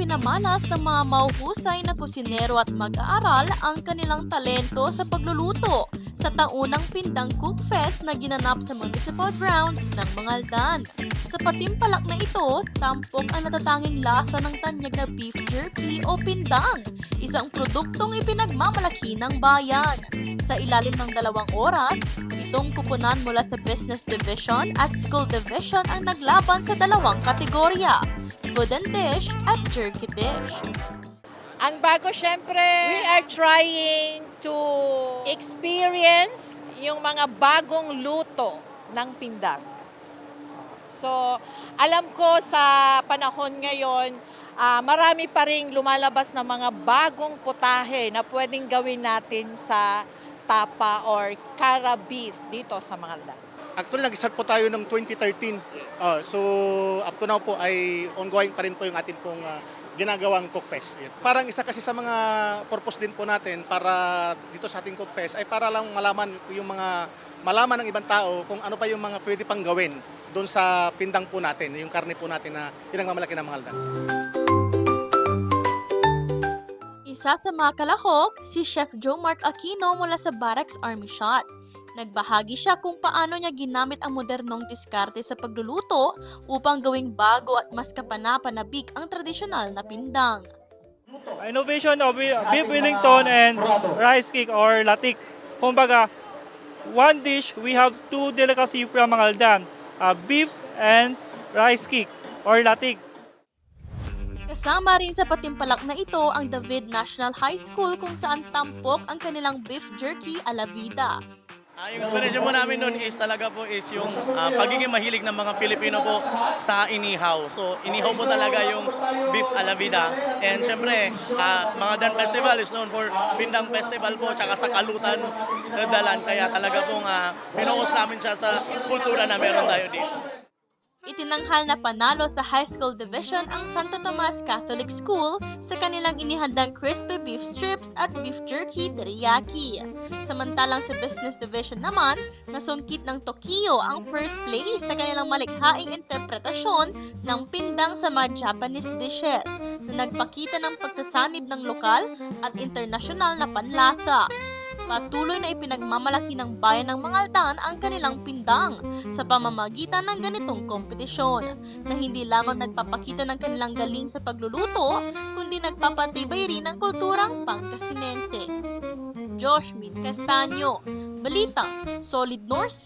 Ipinamalas ng mga mahuhusay na kusinero at mag-aaral ang kanilang talento sa pagluluto sa taunang Pindang Cook Fest na ginanap sa municipal grounds ng Mangaldan. Sa patimpalak na ito, tampok ang natatanging lasa ng tanyag na beef jerky o pindang, isang produktong ipinagmamalaki ng bayan. Sa ilalim ng 2 oras, 7 kupunan mula sa Business Division at School Division ang naglaban sa 2 kategorya, Food and Dish at Jerky Dish. Ang bago, syempre, we are trying to experience yung mga bagong luto ng pindang. So, alam ko sa panahon ngayon, marami pa ring lumalabas na mga bagong putahe na pwedeng gawin natin sa tapa or cara beef dito sa Mangaldan. Actually, nag-start po tayo ng 2013. So, up to now po ay ongoing pa rin po yung atin pong ginagawang Cook Fest. Parang isa kasi sa mga purpose din po natin para dito sa ating Cook Fest ay para lang malaman ng ibang tao kung ano pa yung mga pwede pang gawin doon sa pindang po natin, yung karne po natin na pinagmamalaki ng Mangaldan. Isa sa mga kalahok, si Chef Joe Mark Aquino mula sa Barracks Army Shot. Nagbahagi siya kung paano niya ginamit ang modernong diskarte sa pagluluto upang gawing bago at mas kapanapanabik ang tradisyonal na pindang. Innovation of beef Wellington and rice cake or latik. Kumbaga, one dish, we have 2 delicacy from Mangaldan, beef and rice cake or latik. Kasama rin sa patimpalak na ito ang David National High School kung saan tampok ang kanilang beef jerky a la vida. Yung inspiration po namin noon is talaga po is yung pagiging mahilig ng mga Pilipino po sa inihaw. So inihaw po talaga yung beef a la vida. And syempre, Mangaldan Festival is known for Pindang Festival po tsaka sa kalutan na dalan. Kaya talaga pong pinuhos namin siya sa kultura na meron tayo dito. Itinanghal na panalo sa high school division ang Santo Tomas Catholic School sa kanilang inihandang crispy beef strips at beef jerky teriyaki. Samantalang sa business division naman, nasungkit ng Tokyo ang first place sa kanilang malikhaing interpretasyon ng pindang sa mga Japanese dishes na nagpakita ng pagsasanib ng lokal at internasyonal na panlasa. Patuloy na ipinagmamalaki ng bayan ng Mangaldan ang kanilang pindang sa pamamagitan ng ganitong kompetisyon na hindi lamang nagpapakita ng kanilang galing sa pagluluto, kundi nagpapatibay rin ng kulturang Pangasinense. Josh Min Castaño, Balitang Solid North.